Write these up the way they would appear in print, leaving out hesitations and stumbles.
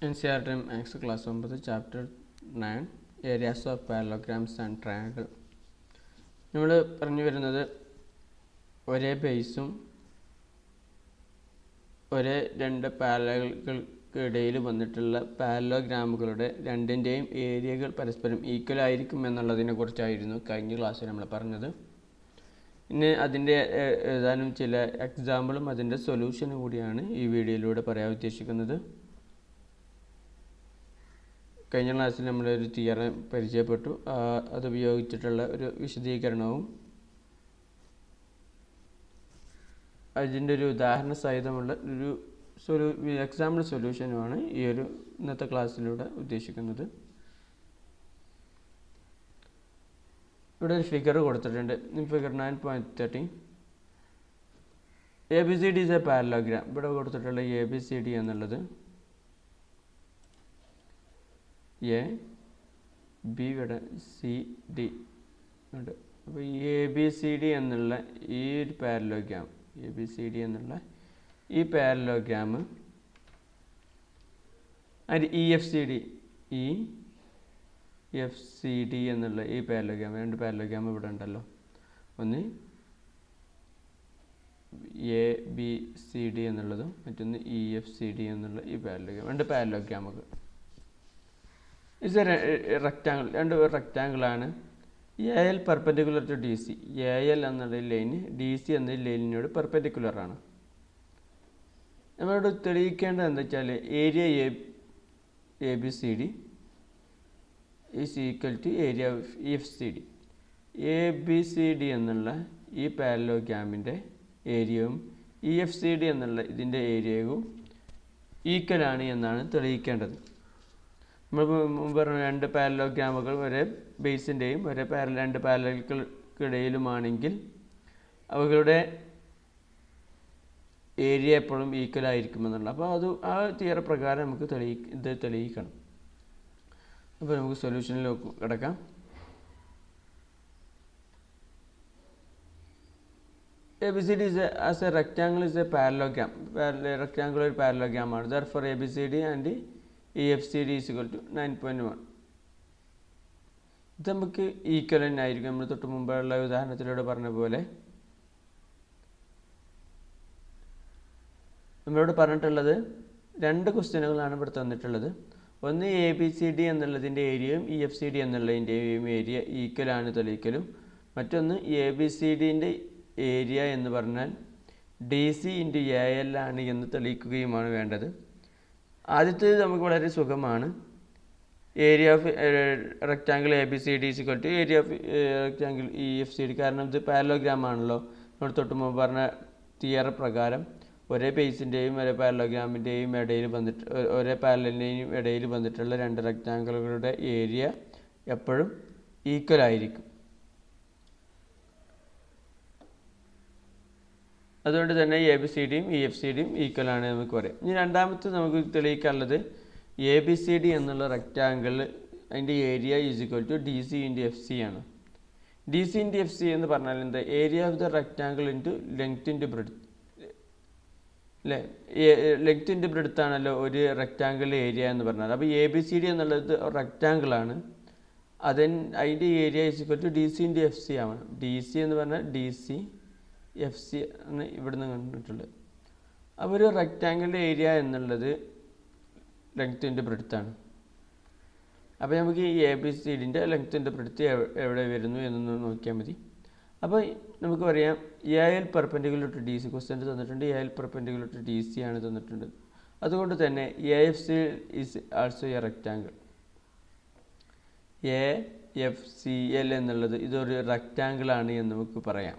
Ncet Max Class 9 Chapter 9 Areas of Parallelograms and Triangle. നമ്മൾ പറഞ്ഞു വരുന്നത് ഒരേ ബേസും ഒരേ രണ്ട് പാരലലുകൾക്കിടയിൽ വന്നിട്ടുള്ള പാരലോഗ്രാമുകളുടെ രണ്ടിൻ്റെയും ഏരിയകൾ പരസ്പരം ഈക്വൽ ആയിരിക്കും എന്നുള്ളതിനെ കുറിച്ചായിരുന്നു കഴിഞ്ഞ ക്ലാസ്സിൽ നമ്മൾ പറഞ്ഞത്. ഇനി അതിൻ്റെ ഏതാനും ചില എക്സാമ്പിളും അതിൻ്റെ സൊല്യൂഷനും കൂടിയാണ് ഈ വീഡിയോയിലൂടെ പറയാൻ ഉദ്ദേശിക്കുന്നത്. കഴിഞ്ഞ ക്ലാസ്സിൽ നമ്മളൊരു തിയറം പരിചയപ്പെട്ടു, അതുപയോഗിച്ചിട്ടുള്ള ഒരു വിശദീകരണവും അതിൻ്റെ ഒരു ഉദാഹരണ സഹിതമുള്ള ഒരു എക്സാമ്പിൾ സൊല്യൂഷനുമാണ് ഈ ഒരു ഇന്നത്തെ ക്ലാസ്സിലൂടെ ഉദ്ദേശിക്കുന്നത്. ഇവിടെ ഒരു ഫിഗർ കൊടുത്തിട്ടുണ്ട്, figure 9.30. ABCD is a parallelogram. ഇവിടെ കൊടുത്തിട്ടുള്ള ABCD എന്നുള്ളത് എ ബി ഇവിടെ സി ഡി ഉണ്ട്. അപ്പോൾ ഈ ABCD എന്നുള്ള ഈ ഒരു പാരലോഗ്രാം, ABCD എന്നുള്ള ഈ പാരലോഗ്രാം അതിൻ്റെ EFCD എന്നുള്ള ഈ പാരലോഗ്രാം, രണ്ട് പാരലോഗ്രാം ഇവിടെ ഉണ്ടല്ലോ. ഒന്ന് ABCD എന്നുള്ളതും മറ്റൊന്ന് EFCD എന്നുള്ള ഈ പാരലോഗ്രാം, രണ്ട് പാരലോഗ്രാമുകൾ. ഇറ്റ്സ് എ റെക്റ്റാങ്കിൾ, രണ്ട് റെക്റ്റാങ്കിളാണ്. AL perpendicular to DC. AL എന്നുള്ള ലൈന് DC എന്ന ലൈനിനോട് പെർപെൻഡിക്കുലറാണ്. നമ്മളോട് തെളിയിക്കേണ്ടത് എന്താ വെച്ചാൽ area ABCD is equal to area of EFCD. ABCD എന്നുള്ള ഈ പാരലോഗ്രാമിൻ്റെ ഏരിയയും EFCD എന്നുള്ള ഇതിൻ്റെ ഏരിയയും ഈക്വലാണ് എന്നാണ് തെളിയിക്കേണ്ടത്. നമ്മൾ മുമ്പ് പറഞ്ഞ രണ്ട് പാരലോഗ്രാമുകൾ ഒരേ ബേസിൻ്റെയും ഒരേ രണ്ട് പാരലലുകൾക്കിടയിലുമാണെങ്കിൽ അവകളുടെ ഏരിയ എപ്പോഴും ഈക്വൽ ആയിരിക്കുമെന്നുള്ള, അപ്പോൾ ആ തിയറി പ്രകാരം നമുക്ക് ഇത് തെളിയിക്കണം. അപ്പോൾ നമുക്ക് സൊല്യൂഷനിലേക്ക് കിടക്കാം. ABCD as a rectangle is a parallelogram. Rectangular parallelogram ആണ്. Therefore ABCD and EFCD is equal to 9.1. ഇത് നമുക്ക് ഈക്വൽ തന്നെ ആയിരിക്കും. നമ്മൾ തൊട്ട് മുമ്പുള്ള ഉദാഹരണത്തിലൂടെ പറഞ്ഞ പോലെ നമ്മളോട് പറഞ്ഞിട്ടുള്ളത് രണ്ട് ക്വസ്റ്റ്യനുകളാണ് ഇവിടെ തന്നിട്ടുള്ളത്. ഒന്ന് ABCD എന്നുള്ളതിൻ്റെ ഏരിയയും EFCD എന്നുള്ളതിൻ്റെയും ഏരിയ ഈക്വലാണ് തെളിയിക്കലും, മറ്റൊന്ന് ABCDൻ്റെ ഏരിയ എന്ന് പറഞ്ഞാൽ DC × AL ആണ് എന്ന് തെളിയിക്കുകയുമാണ് വേണ്ടത്. ആദ്യത്തേത് നമുക്ക് വളരെ സുഖമാണ്. Area of rectangle ABCD is equal to area of rectangle EFCD. കാരണം ഇത് പാരലോഗ്രാം ആണല്ലോ. നമ്മൾ തൊട്ട് മുമ്പ് പറഞ്ഞ തിയറി പ്രകാരം ഒരേ ബേസിൻ്റെയും ഒരേ പാരലോഗ്രാമിൻ്റെയും ഇടയിൽ വന്നിട്ട് ഒരേ പാരലിൻ്റെയും ഇടയിൽ വന്നിട്ടുള്ള രണ്ട് റെക്റ്റാങ്കിളുകളുടെ ഏരിയ എപ്പോഴും ഈക്വൽ ആയിരിക്കും. അതുകൊണ്ട് തന്നെ ABCDയും EFCDയും ഈക്വൽ ആണ് നമുക്ക് പറയാം. ഇനി രണ്ടാമത്തെ നമുക്ക് തെളിയിക്കാനുള്ളത് ABCD എന്നുള്ള റെക്റ്റാങ്കിൾ അതിൻ്റെ area is equal to DC × FC ആണ്. DC × FC എന്ന് പറഞ്ഞാൽ എന്താ? Area of the rectangle into length into breadth അല്ലേ? ലെങ്ത് ഇൻറ്റു ബ്രെഡ്ത്ത് ആണല്ലോ ഒരു റെക്റ്റാങ്കിളിൻ്റെ ഏരിയ എന്ന് പറഞ്ഞാൽ. അപ്പോൾ ABCD എന്നുള്ളത് റെക്റ്റാങ്കിളാണ്, അതിൻ്റെ area is equal to DC × FC ആണ്. DC എന്ന് പറഞ്ഞാൽ DC FC ആണ് ഇവിടുന്ന് കണ്ടിട്ടുള്ളത്. അപ്പോൾ ഒരു റെക്റ്റാങ്കിളിൻ്റെ ഏരിയ എന്നുള്ളത് ലെങ്ത് ഇൻറ്റു ബ്രെഡ്ത്താണ്. അപ്പോൾ നമുക്ക് ഈ ABCDൻ്റെ ലെങ്ത് ഇൻറ്റു ബ്രെഡ്ത്ത് എവിടെ വരുന്നു എന്നൊന്ന് നോക്കിയാൽ മതി. അപ്പോൾ നമുക്ക് പറയാം AL perpendicular to DC question തന്നിട്ടുണ്ട്. AL പെർപെൻഡിക്കുലർ ടു DC ആണ് തന്നിട്ടുണ്ട്. അതുകൊണ്ട് തന്നെ AFC is also a rectangle. AFCL എന്നുള്ളത് ഇതൊരു റെക്റ്റാങ്കിളാണ് എന്ന് നമുക്ക് പറയാം.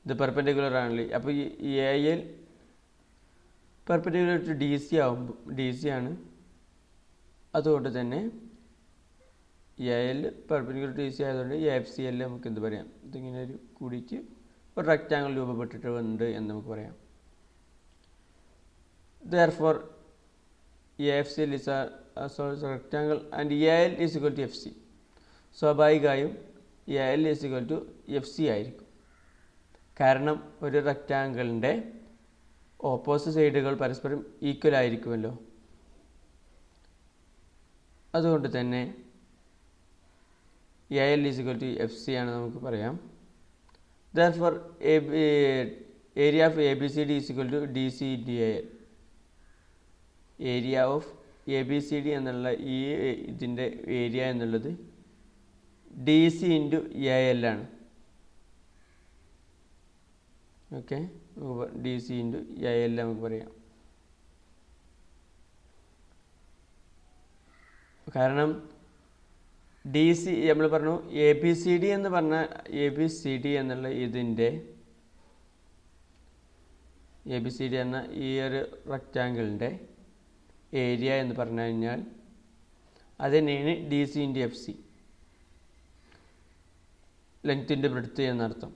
ഇത് പെർപെൻഡിക്കുലർ ആണല്ലേ. അപ്പോൾ ഈ AL പെർപെൻഡിക്കുലർ ടു DC ആകുമ്പോൾ DC ആണ്. അതുകൊണ്ട് തന്നെ AL പെർപെൻഡിക്കുലർ ടു DC ആയതുകൊണ്ട് AFCL നമുക്ക് എന്ത് പറയാം? ഇതിങ്ങനെ ഒരു കൂടിയിട്ട് ഒരു റെക്റ്റാങ്കിൾ രൂപപ്പെട്ടിട്ടുണ്ട് എന്ന് നമുക്ക് പറയാം. Therefore AFCL is a rectangle and AL is equal to FC. സ്വാഭാവികമായും AL is equal to FC ആയിരിക്കും. കാരണം ഒരു റെക്റ്റാങ്കിളിൻ്റെ ഓപ്പോസിറ്റ് സൈഡുകൾ പരസ്പരം ഈക്വൽ ആയിരിക്കുമല്ലോ. അതുകൊണ്ട് തന്നെ AL is equal to FC ആണ് നമുക്ക് പറയാം. Therefore area of ABCD is equal to DC into AL. Area of ABCD എന്നുള്ള ഈ ഇതിൻ്റെ ഏരിയ എന്നുള്ളത് DC ഇൻറ്റു AL ആണ്. ഓക്കെ, DC ഇൻറ്റു AL നമുക്ക് പറയാം. കാരണം DC നമ്മൾ പറഞ്ഞു ABCD എന്ന് പറഞ്ഞാൽ ABCD എന്നുള്ള ഇതിൻ്റെ ABCD എന്ന ഈ ഒരു റെക്റ്റാങ്കിളിൻ്റെ ഏരിയ എന്ന് പറഞ്ഞു കഴിഞ്ഞാൽ അത് തന്നെയാണ് DC ഇൻറ്റു FC, ലെങ്ത്തിൻ്റെ ബ്രെഡ്ത്ത് എന്നർത്ഥം.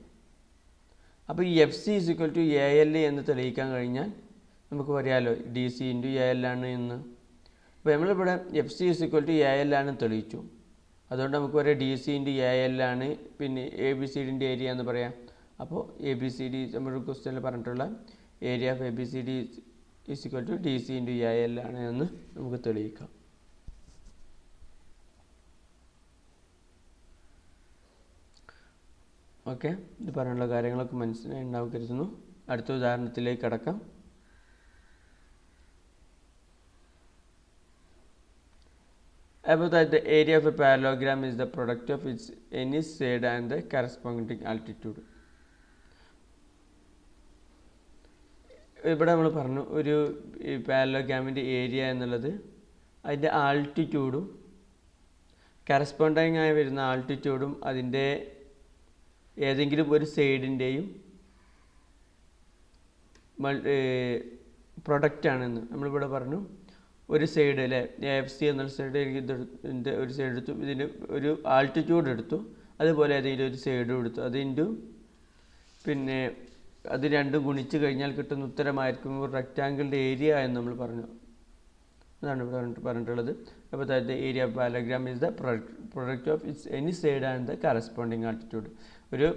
അപ്പോൾ ഈ FC is equal to AL എന്ന് തെളിയിക്കാൻ കഴിഞ്ഞാൽ നമുക്ക് പറയാമല്ലോ DC ഇൻറ്റു AL ആണ് എന്ന്. അപ്പോൾ നമ്മളിവിടെ FC is equal to AL ആണ് തെളിയിച്ചു. അതുകൊണ്ട് നമുക്ക് പറയാം DC ഇൻറ്റു AL ആണ് പിന്നെ ABCDൻ്റെ ഏരിയ എന്ന് പറയാം. അപ്പോൾ ABCD നമ്മുടെ ക്വസ്റ്റ്യനിൽ പറഞ്ഞിട്ടുള്ള area of ABCD is equal to DC into AL ആണ് എന്ന് നമുക്ക് തെളിയിക്കാം. ഓക്കെ, ഇത് പറഞ്ഞുള്ള കാര്യങ്ങളൊക്കെ മനസ്സിലായി ഉണ്ടാവും കരുതുന്നു. അടുത്ത ഉദാഹരണത്തിലേക്ക് കടക്കാം. Above that, the area of a parallelogram is the product of its any side and the corresponding altitude. ഇവിടെ നമ്മൾ പറഞ്ഞു ഒരു പാരലോഗ്രാമിൻ്റെ ഏരിയ എന്നുള്ളത് അതിൻ്റെ ആൾട്ടിറ്റ്യൂഡും കറസ്പോണ്ടിങ് ആയി വരുന്ന ആൾട്ടിറ്റ്യൂഡും അതിൻ്റെ ഏതെങ്കിലും ഒരു സൈഡിൻ്റെയും പ്രൊഡക്റ്റാണെന്ന് നമ്മളിവിടെ പറഞ്ഞു. ഒരു സൈഡ് അല്ലേ FC എന്നുള്ള സൈഡ് ഇതിൻ്റെ ഒരു സൈഡ് എടുത്തു, ഇതിന് ഒരു ആൾട്ടിറ്റ്യൂഡ് എടുത്തു, അതുപോലെ ഏതെങ്കിലും ഒരു സൈഡും എടുത്തു, അതിൻ്റെ പിന്നെ അത് രണ്ടും ഗുണിച്ച് കഴിഞ്ഞാൽ കിട്ടുന്ന ഉത്തരമായിരിക്കും ഒരു റെക്റ്റാങ്കിളിൻ്റെ ഏരിയ എന്ന് നമ്മൾ പറഞ്ഞു. അതാണ് ഇവിടെ പറഞ്ഞിട്ടുള്ളത്. അപ്പോൾ the area of parallelogram is the product of its any side and the corresponding altitude. ഒരു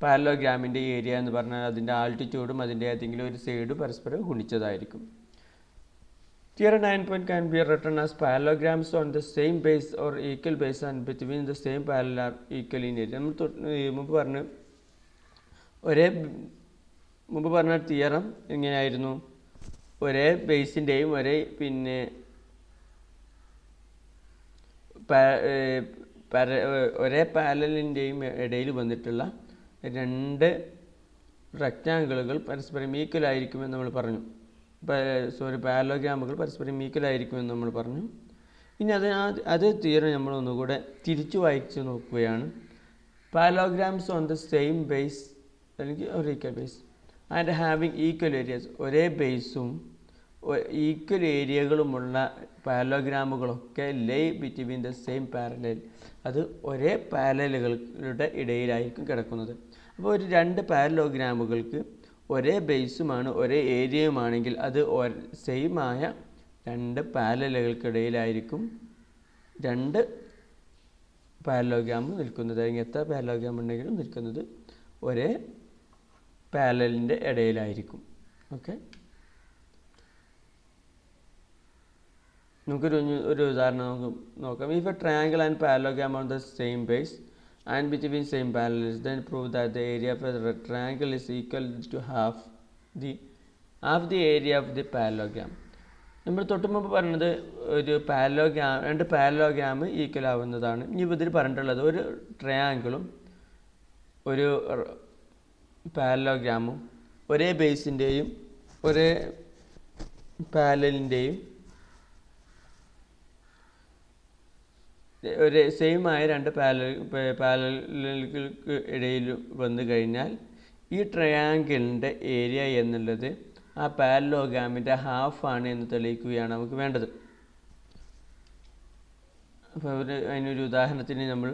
പാരലോഗ്രാമിൻ്റെ ഏരിയ എന്ന് പറഞ്ഞാൽ അതിൻ്റെ ആൾട്ടിറ്റ്യൂഡും അതിൻ്റെ ഏതെങ്കിലും ഒരു സൈഡ് പരസ്പരം ഗുണിച്ചതായിരിക്കും. Theorem 9 point can be written as parallelograms on the same base or equal base and between the same parallel are equal in area. നമ്മൾ മുമ്പ് പറഞ്ഞ തിയറം എങ്ങനെയായിരുന്നു? ഒരേ ബേസിൻ്റെയും ഒരേ പിന്നെ ഒരേ പാരലലിൻ്റെയും ഇടയിൽ വന്നിട്ടുള്ള രണ്ട് റെക്റ്റാങ്കിളുകൾ പരസ്പരം ഈക്വൽ ആയിരിക്കുമെന്ന് നമ്മൾ പറഞ്ഞു. പാരലോഗ്രാമുകൾ പരസ്പരം ഈക്വൽ ആയിരിക്കുമെന്ന് നമ്മൾ പറഞ്ഞു. ഇനി അത് തിയറി നമ്മൾ ഒന്നുകൂടെ തിരിച്ചു വായിച്ച് നോക്കുകയാണ്. Parallelograms on the same base അല്ലെങ്കിൽ ഒരു equal base and having equal areas, ഒരേ ബേസും ഈക്വൽ ഏരിയകളുമുള്ള പാരലോഗ്രാമുകളൊക്കെ lie between the same parallel, അത് ഒരേ പാരലലുകളുടെ ഇടയിലായിരിക്കും കിടക്കുന്നത്. അപ്പോൾ ഒരു രണ്ട് പാരലോഗ്രാമുകൾക്ക് ഒരേ ബേസുമാണ് ഒരേ ഏരിയയുമാണെങ്കിൽ അത് സെയിമായ രണ്ട് പാരലലുകൾക്കിടയിലായിരിക്കും രണ്ട് പാരലോഗ്രാം നിൽക്കുന്നത്. അല്ലെങ്കിൽ എത്ര പാരലോഗ്രാം ഉണ്ടെങ്കിലും നിൽക്കുന്നത് ഒരേ പാരലലിൻ്റെ ഇടയിലായിരിക്കും. ഓക്കെ, നമുക്കൊരു ഉദാഹരണം നോക്കാം. If a triangle and parallelogram on the same base and between same parallels, then prove that the area of a triangle is equal to half the area of the parallelogram. നമ്മൾ തൊട്ട് മുമ്പ് പറഞ്ഞത് ഒരു രണ്ട് parallelogram equal ആവുന്നതാണ്. ഇനി ഇതിൽ പറഞ്ഞിട്ടുള്ളത് ഒരു ട്രയാങ്കിളും ഒരു പാരലോഗ്രാമും ഒരേ ബേസിൻ്റെയും ഒരേ പാരലലിൻ്റെയും ഒരു സെയിമായ രണ്ട് പാരലലുകൾക്ക് ഇടയിൽ വന്നു കഴിഞ്ഞാൽ ഈ ട്രയാങ്കിളിൻ്റെ ഏരിയ എന്നുള്ളത് ആ പാരലോഗ്രാമിൻ്റെ ഹാഫാണ് എന്ന് തെളിയിക്കുകയാണ് നമുക്ക് വേണ്ടത്. അപ്പോൾ അതിനൊരു ഉദാഹരണത്തിന് നമ്മൾ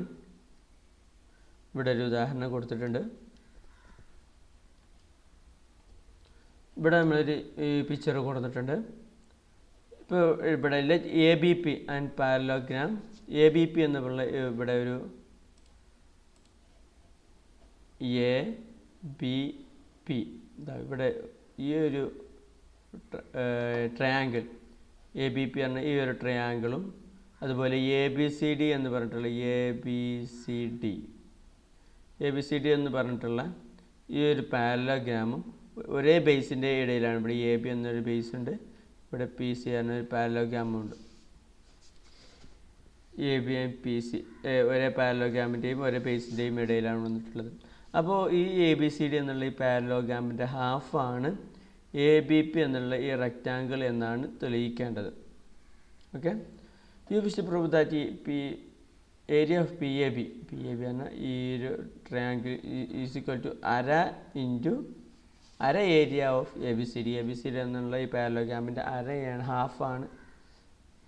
ഇവിടെ ഒരു ഉദാഹരണം കൊടുത്തിട്ടുണ്ട്. ഇവിടെ നമ്മളൊരു പിക്ചർ കൊടുത്തിട്ടുണ്ട്. ഇപ്പോൾ ഇവിടെ ABP ആൻഡ് പാരലോഗ്രാം, ABP എന്നുള്ള ഇവിടെ ഒരു ABP ഇവിടെ ഈ ഒരു ട്രയാങ്കിൾ ABP പറഞ്ഞ ഈ ഒരു ട്രയാങ്കിളും അതുപോലെ എ ബി സി ഡി എന്ന് പറഞ്ഞിട്ടുള്ള എ ബി സി ഡി എന്ന് പറഞ്ഞിട്ടുള്ള ഈ ഒരു പാരലോഗ്രാമും ഒരേ ബേസിൻ്റെ ഇടയിലാണ്. ഇവിടെ എ ബി എന്നൊരു ബേസ് ഉണ്ട്, ഇവിടെ പി സി എന്നൊരു പാരലോഗ്രാമും ഉണ്ട്. A B and P C ഒരേ പാരലോഗ്രാമിൻ്റെയും ഒരേ ബേസിൻ്റെയും ഇടയിലാണ് വന്നിട്ടുള്ളത്. അപ്പോൾ ഈ എ ബി സി ഡി എന്നുള്ള ഈ പാരലോഗ്രാമിൻ്റെ ഹാഫാണ് എ ബി പി എന്നുള്ള ഈ റെക്റ്റാങ്കിൾ എന്നാണ് തെളിയിക്കേണ്ടത്. Okay, you wish to prove that area of P A B എന്ന ഈ ഒരു ട്രയാങ്കിൾ ഈസ് ഈക്വൽ ടു അര area of A B C D എന്നുള്ള ഈ പാരലോഗ്രാമിൻ്റെ അരയാണ്,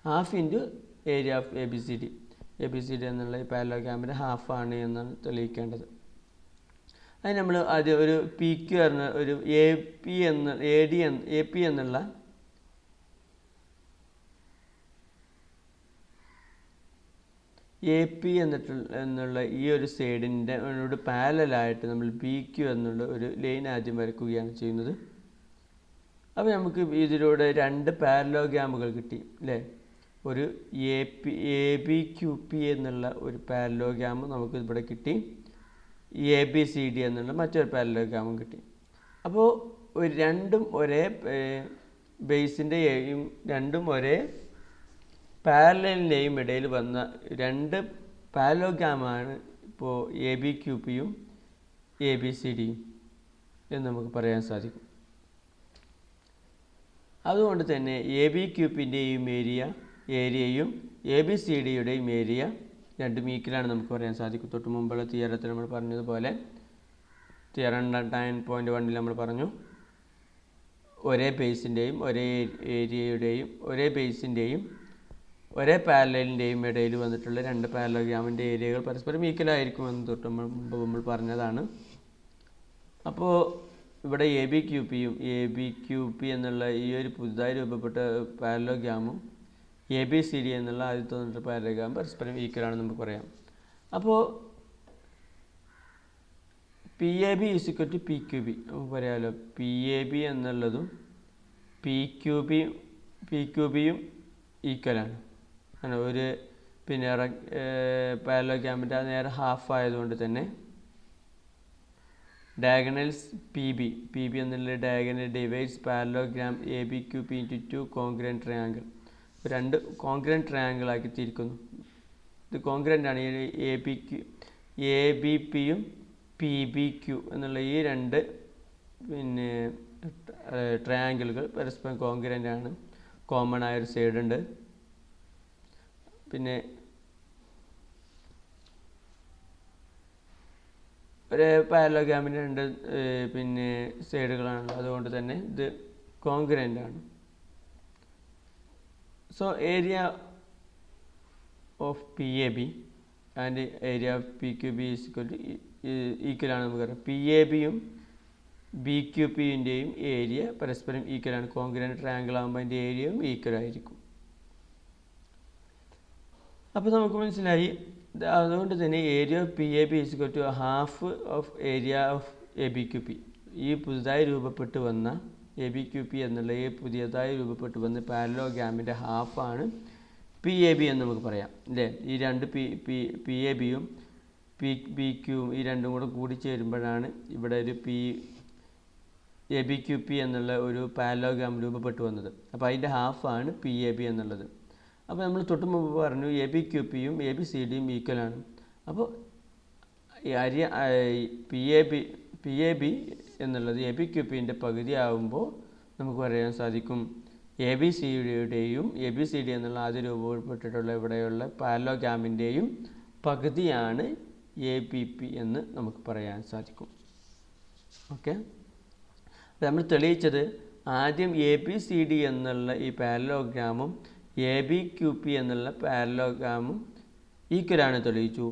half into area of A B C D എന്നുള്ള ഈ പാരലോഗ്രാമിൻ്റെ ഹാഫാണ് എന്നാണ് തെളിയിക്കേണ്ടത്. അത് നമ്മൾ അത് ഒരു പി ക്യു പറഞ്ഞ ഒരു എ പി എന്നുള്ള എന്നുള്ള ഈ ഒരു സൈഡിൻ്റെ പാരലായിട്ട് നമ്മൾ പി ക്യു എന്നുള്ള ഒരു ലൈൻ ആദ്യം വരയ്ക്കുകയാണ് ചെയ്യുന്നത്. അപ്പോൾ നമുക്ക് ഇതിലൂടെ രണ്ട് പാരലോഗ്രാമുകൾ കിട്ടി അല്ലേ. ഒരു എ ബി ക്യു പി എന്നുള്ള ഒരു പാരലോഗ്രാം നമുക്ക് ഇവിടെ കിട്ടി, എ ബി സി ഡി എന്നുള്ള മറ്റൊരു പാരലോഗ്രാമും കിട്ടി. അപ്പോൾ രണ്ടും ഒരേ ബേസിൻ്റെയും രണ്ടും ഒരേ പാരലലിൻ്റെയും ഇടയിൽ വന്ന രണ്ട് പാരലോഗ്രാമാണ് ഇപ്പോൾ എ ബി ക്യു പിയും എ ബി സി ഡിയും എന്ന് നമുക്ക് പറയാൻ സാധിക്കും. അതുകൊണ്ട് തന്നെ എ ബി ക്യു പിൻ്റെയും ഏരിയയും എ ബി സി ഡിയുടെയും ഏരിയ രണ്ടും ഈക്വലാണ് നമുക്ക് പറയാൻ സാധിക്കും. തൊട്ട് മുമ്പുള്ള തിയറത്തിൽ നമ്മൾ പറഞ്ഞതുപോലെ തിയറം 9.1 നമ്മൾ പറഞ്ഞു, ഒരേ ബേസിൻ്റെയും ഒരേ ഏരിയയുടെയും ഒരേ ബേസിൻ്റെയും ഒരേ പാരലലിൻ്റെയും ഇടയിൽ വന്നിട്ടുള്ള രണ്ട് പാരലോഗ്രാമിൻ്റെ ഏരിയകൾ പരസ്പരം ഈക്വലായിരിക്കുമെന്ന് തൊട്ട് മുമ്പ് നമ്മൾ പറഞ്ഞതാണ്. അപ്പോൾ ഇവിടെ എ ബി ക്യു പി എന്നുള്ള ഈ ഒരു പുതുതായി രൂപപ്പെട്ട പാരലോഗ്രാമും എ ബി സി ഡി എന്നുള്ള ആദ്യത്തെ വന്നിട്ടുള്ള പാരലോഗ്രാം പരസ്പരം ഈക്വലാണെന്ന് നമുക്ക് പറയാം. അപ്പോൾ P A B is equal to P Q B നമുക്ക് പറയാമല്ലോ. പി എ ബി എന്നുള്ളതും പി ക്യു ബിയും ഈക്വലാണ്. ഒരു പിന്നെ പാരലോഗ്രാമിൻ്റെ നേരെ ഹാഫ് ആയതുകൊണ്ട് തന്നെ ഡയഗണൽസ് പി ബി എന്നുള്ള diagonal divides parallelogram A B Q P into 2 congruent triangle. രണ്ട് കോൺഗ്രൻറ്റ് ട്രയാങ്കിൾ ആക്കി തിരിക്കുന്നു. ഇത് കോൺഗ്രൻ്റ് ആണ്. എ ബി പിയും പി ബി ക്യു എന്നുള്ള ഈ രണ്ട് പിന്നെ ട്രയാങ്കിളുകൾ പരസ്പരം കോൺഗ്രൻ്റ് ആണ്. കോമൺ ആയൊരു സൈഡുണ്ട്. പിന്നെ ഒരു പാരലോഗ്രാമിൻ്റെ രണ്ട് പിന്നെ സൈഡുകളാണല്ലോ, അതുകൊണ്ട് തന്നെ ഇത് കോൺഗ്രൻ്റ് ആണ്. So area of P A B and area of P Q B ഈക്വലാണ് നമുക്കറിയാം. പി എ ബിയും ബി ക്യു പിൻ്റെയും ഏരിയ പരസ്പരം ഈക്വലാണ്. കോൺഗ്രൻ്റ് ട്രയാങ്കിൾ ആകുമ്പോൾ അതിൻ്റെ ഏരിയയും ഈക്വൽ ആയിരിക്കും. അപ്പോൾ നമുക്ക് മനസ്സിലായി. അതുകൊണ്ട് തന്നെ area of P A B is equal to half of area of A B Q P. ഈ പുതുതായി രൂപപ്പെട്ടു വന്ന എ ബി ക്യു പി എന്നുള്ള ഈ പുതിയതായി രൂപപ്പെട്ടു വന്ന പാരലോഗ്രാമിൻ്റെ ഹാഫാണ് പി എ ബി എന്ന് നമുക്ക് പറയാം അല്ലേ. ഈ രണ്ട് പി എ ബിയും പി ക്യൂവും ഈ രണ്ടും കൂടെ കൂടിച്ചേരുമ്പോഴാണ് ഇവിടെ ഒരു എ ബി ക്യു പി എന്നുള്ള ഒരു പാരലോഗ്രാം രൂപപ്പെട്ടു വന്നത്. അപ്പോൾ അതിൻ്റെ ഹാഫാണ് പി എ ബി എന്നുള്ളത്. അപ്പോൾ നമ്മൾ തൊട്ട് മുമ്പ് പറഞ്ഞു എ ബി ക്യു പിയും എ ബി സി ഡിയും ഈക്വലാണ്. അപ്പോൾ പി എ ബി എന്നുള്ളത് എ ബി ക്യു പിൻ്റെ പകുതി ആകുമ്പോൾ നമുക്ക് പറയാൻ സാധിക്കും എ ബി സി ഡിയുടെയും എ ബി സി ഡി എന്നുള്ള ആദ്യം രൂപപ്പെട്ടിട്ടുള്ള ഇവിടെയുള്ള പാരലോഗ്രാമിൻ്റെയും പകുതിയാണ് എ ബി പി എന്ന് നമുക്ക് പറയാൻ സാധിക്കും. ഓക്കെ, അപ്പോൾ നമ്മൾ തെളിയിച്ചത് ആദ്യം എ ബി സി ഡി എന്നുള്ള ഈ പാരലോഗ്രാമും എ ബി ക്യു പി എന്നുള്ള പാരലോഗ്രാമും ഈക്വലാണ് തെളിയിച്ചു.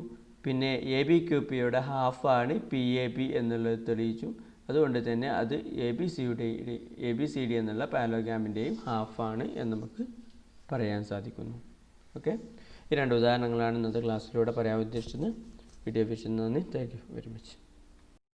പിന്നെ എ ബി ക്യു പിയുടെ ഹാഫാണ് പി എ ബി എന്നുള്ളത് തെളിയിച്ചു. അതുകൊണ്ട് തന്നെ അത് എ ബി സി ഡി എന്നുള്ള പാരലോഗ്രാമിൻ്റെയും ഹാഫാണ് എന്ന് നമുക്ക് പറയാൻ സാധിക്കുന്നു. ഓക്കെ, ഈ രണ്ട് ഉദാഹരണങ്ങളാണ് ഇന്നത്തെ ക്ലാസ്സിലൂടെ പറയാൻ ഉദ്ദേശിച്ചത്. വീഡിയോ വീക്ഷിച്ചതിന് നന്ദി. Thank you very much.